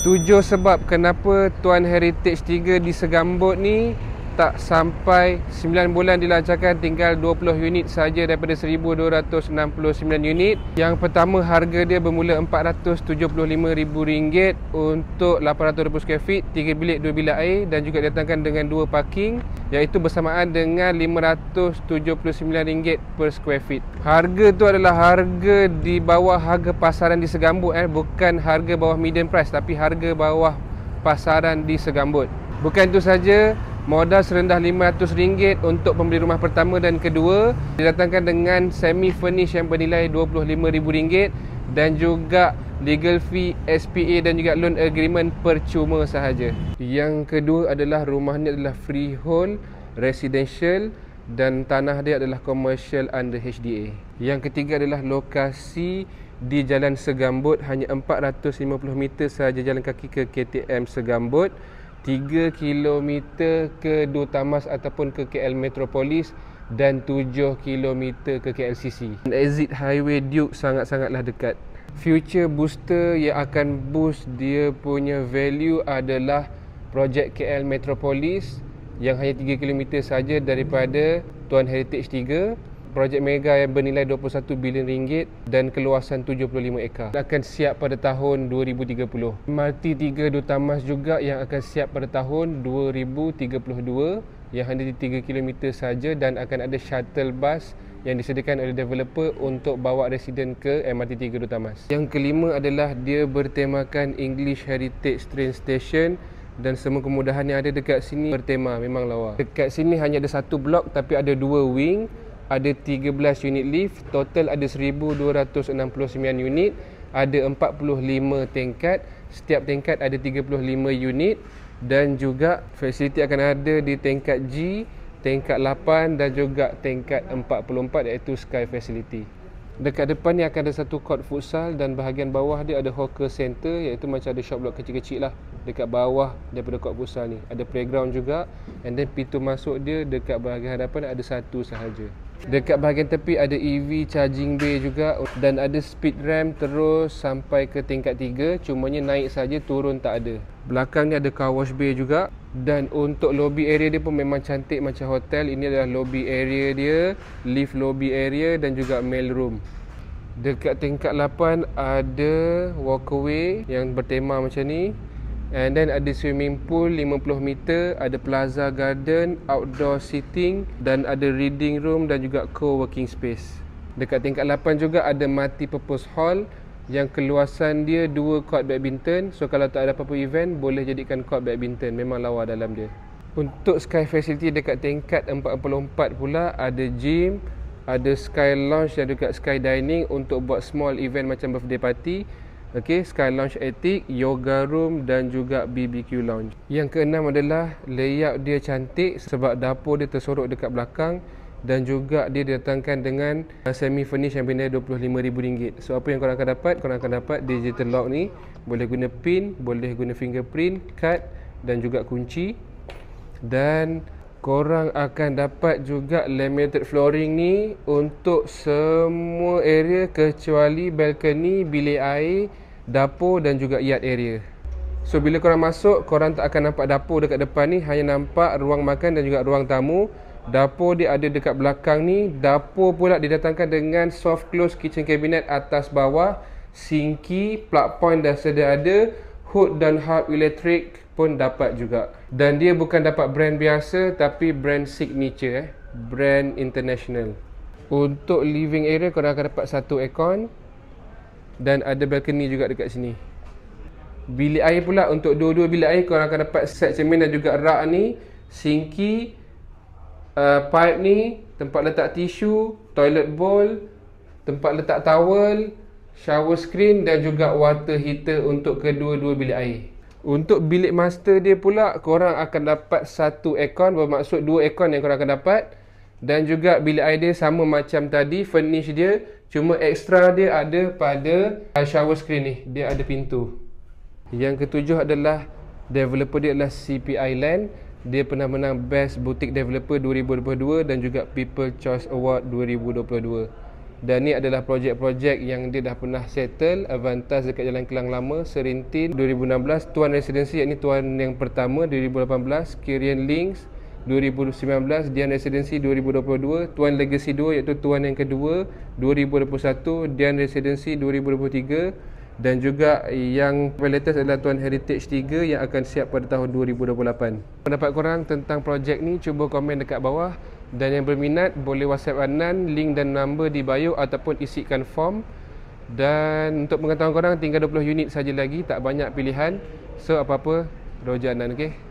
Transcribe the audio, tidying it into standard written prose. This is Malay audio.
7 sebab kenapa Tuan Heritage 3 di Segambut ni tak sampai 9 bulan dilancarkan, tinggal 20 unit saja daripada 1269 unit. Yang pertama, harga dia bermula RM475,000 untuk 820 square feet, 3 bilik 2 bilik air dan juga didatangkan dengan 2 parking, iaitu bersamaan dengan RM579 per square feet. Harga tu adalah harga di bawah harga pasaran di Segambut, bukan harga bawah median price, tapi harga bawah pasaran di Segambut. Bukan itu saja, modal serendah RM500 untuk pembeli rumah pertama dan kedua, didatangkan dengan semi furnish yang bernilai RM25,000 dan juga legal fee, SPA dan juga loan agreement percuma sahaja. Yang kedua adalah rumah ni adalah freehold, residential dan tanah dia adalah commercial under HDA. Yang ketiga adalah lokasi di Jalan Segambut, hanya 450 meter sahaja jalan kaki ke KTM Segambut, 3 km ke Dutamas ataupun ke KL Metropolis dan 7 km ke KLCC. Exit Highway Duke sangat-sangatlah dekat. Future booster yang akan boost dia punya value adalah projek KL Metropolis yang hanya 3 km saja daripada Tuan Heritage 3. Projek mega yang bernilai RM21 bilion dan keluasan 75 ekar akan siap pada tahun 2030. MRT 3 Dutamas juga yang akan siap pada tahun 2032 yang hanya di 3 km saja dan akan ada shuttle bus yang disediakan oleh developer untuk bawa residen ke MRT 3 Dutamas. Yang kelima adalah dia bertemakan English Heritage Train Station dan semua kemudahan yang ada dekat sini bertema memang lawa. Dekat sini hanya ada satu blok tapi ada 2 wing. Ada 13 unit lift, total ada 1269 unit, ada 45 tingkat, setiap tingkat ada 35 unit dan juga fasiliti akan ada di tingkat G, tingkat 8 dan juga tingkat 44 iaitu Sky Facility. Dekat depan ni akan ada satu court futsal dan bahagian bawah dia ada hawker center, iaitu macam ada shop block kecil-kecil lah dekat bawah daripada court futsal ni. Ada playground juga and then pintu masuk dia dekat bahagian hadapan ada satu sahaja. Dekat bahagian tepi ada EV charging bay juga dan ada speed ramp terus sampai ke tingkat 3, cumanya naik saja, turun tak ada. Belakang ni ada car wash bay juga dan untuk lobby area dia pun memang cantik macam hotel. Ini adalah lobby area dia, lift lobby area dan juga mail room. Dekat tingkat 8 ada walkway yang bertema macam ni. And then ada swimming pool 50 meter, ada plaza garden, outdoor seating dan ada reading room dan juga co-working space. Dekat tingkat 8 juga ada multi-purpose hall yang keluasan dia 2 court badminton. So kalau tak ada apa-apa event, boleh jadikan court badminton. Memang lawa dalam dia. Untuk Sky Facility dekat tingkat 44 pula ada gym, ada Sky Lounge dan juga Sky Dining untuk buat small event macam birthday party. Okey, Sky Lounge Attic, Yoga Room dan juga BBQ Lounge. Yang keenam adalah layout dia cantik sebab dapur dia tersorok dekat belakang dan juga dia didatangkan dengan semi furnish yang bernilai RM25,000. So apa yang korang akan dapat? Korang akan dapat digital lock ni, boleh guna pin, boleh guna fingerprint, card dan juga kunci. Dan korang akan dapat juga laminated flooring ni untuk semua area kecuali balcony, bilik air, dapur dan juga yard area. So bila korang masuk, korang tak akan nampak dapur dekat depan ni, hanya nampak ruang makan dan juga ruang tamu. Dapur dia ada dekat belakang ni. Dapur pula didatangkan dengan soft close kitchen cabinet atas bawah, sinki, plug point dah sedia ada, hood dan hub elektrik pun dapat juga. Dan dia bukan dapat brand biasa tapi brand signature, brand international. Untuk living area korang akan dapat satu aircon dan ada balcony juga dekat sini. Bilik air pula, untuk dua-dua bilik air korang akan dapat set cermin dan juga rak ni, sinki, pipe ni, tempat letak tisu, toilet bowl, tempat letak towel, shower screen dan juga water heater untuk kedua-dua bilik air. Untuk bilik master dia pula, korang akan dapat satu aircon, bermaksud 2 aircon yang korang akan dapat. Dan juga bilik air dia sama macam tadi, furnish dia, cuma extra dia ada pada shower screen ni, dia ada pintu. Yang ketujuh adalah developer dia adalah CP Island. Dia pernah menang Best Boutique Developer 2022 dan juga People Choice Award 2022. Dan ni adalah projek-projek yang dia dah pernah settle. Avantas dekat Jalan Kelang Lama, Serintin 2016. Tuan Residency iaitu tuan yang pertama 2018. Kirian Links 2019. Dian Residency 2022. Tuan Legacy 2 iaitu tuan yang kedua 2021. Dian Residency 2023. Dan juga yang latest adalah Tuan Heritage 3 yang akan siap pada tahun 2028. Pendapat korang tentang projek ni cuba komen dekat bawah. Dan yang berminat boleh WhatsApp Adnan, link dan number di bio ataupun isikan form. Dan untuk pengetahuan korang tinggal 20 unit saja lagi, tak banyak pilihan. So apa-apa, Roja Adnan, okey?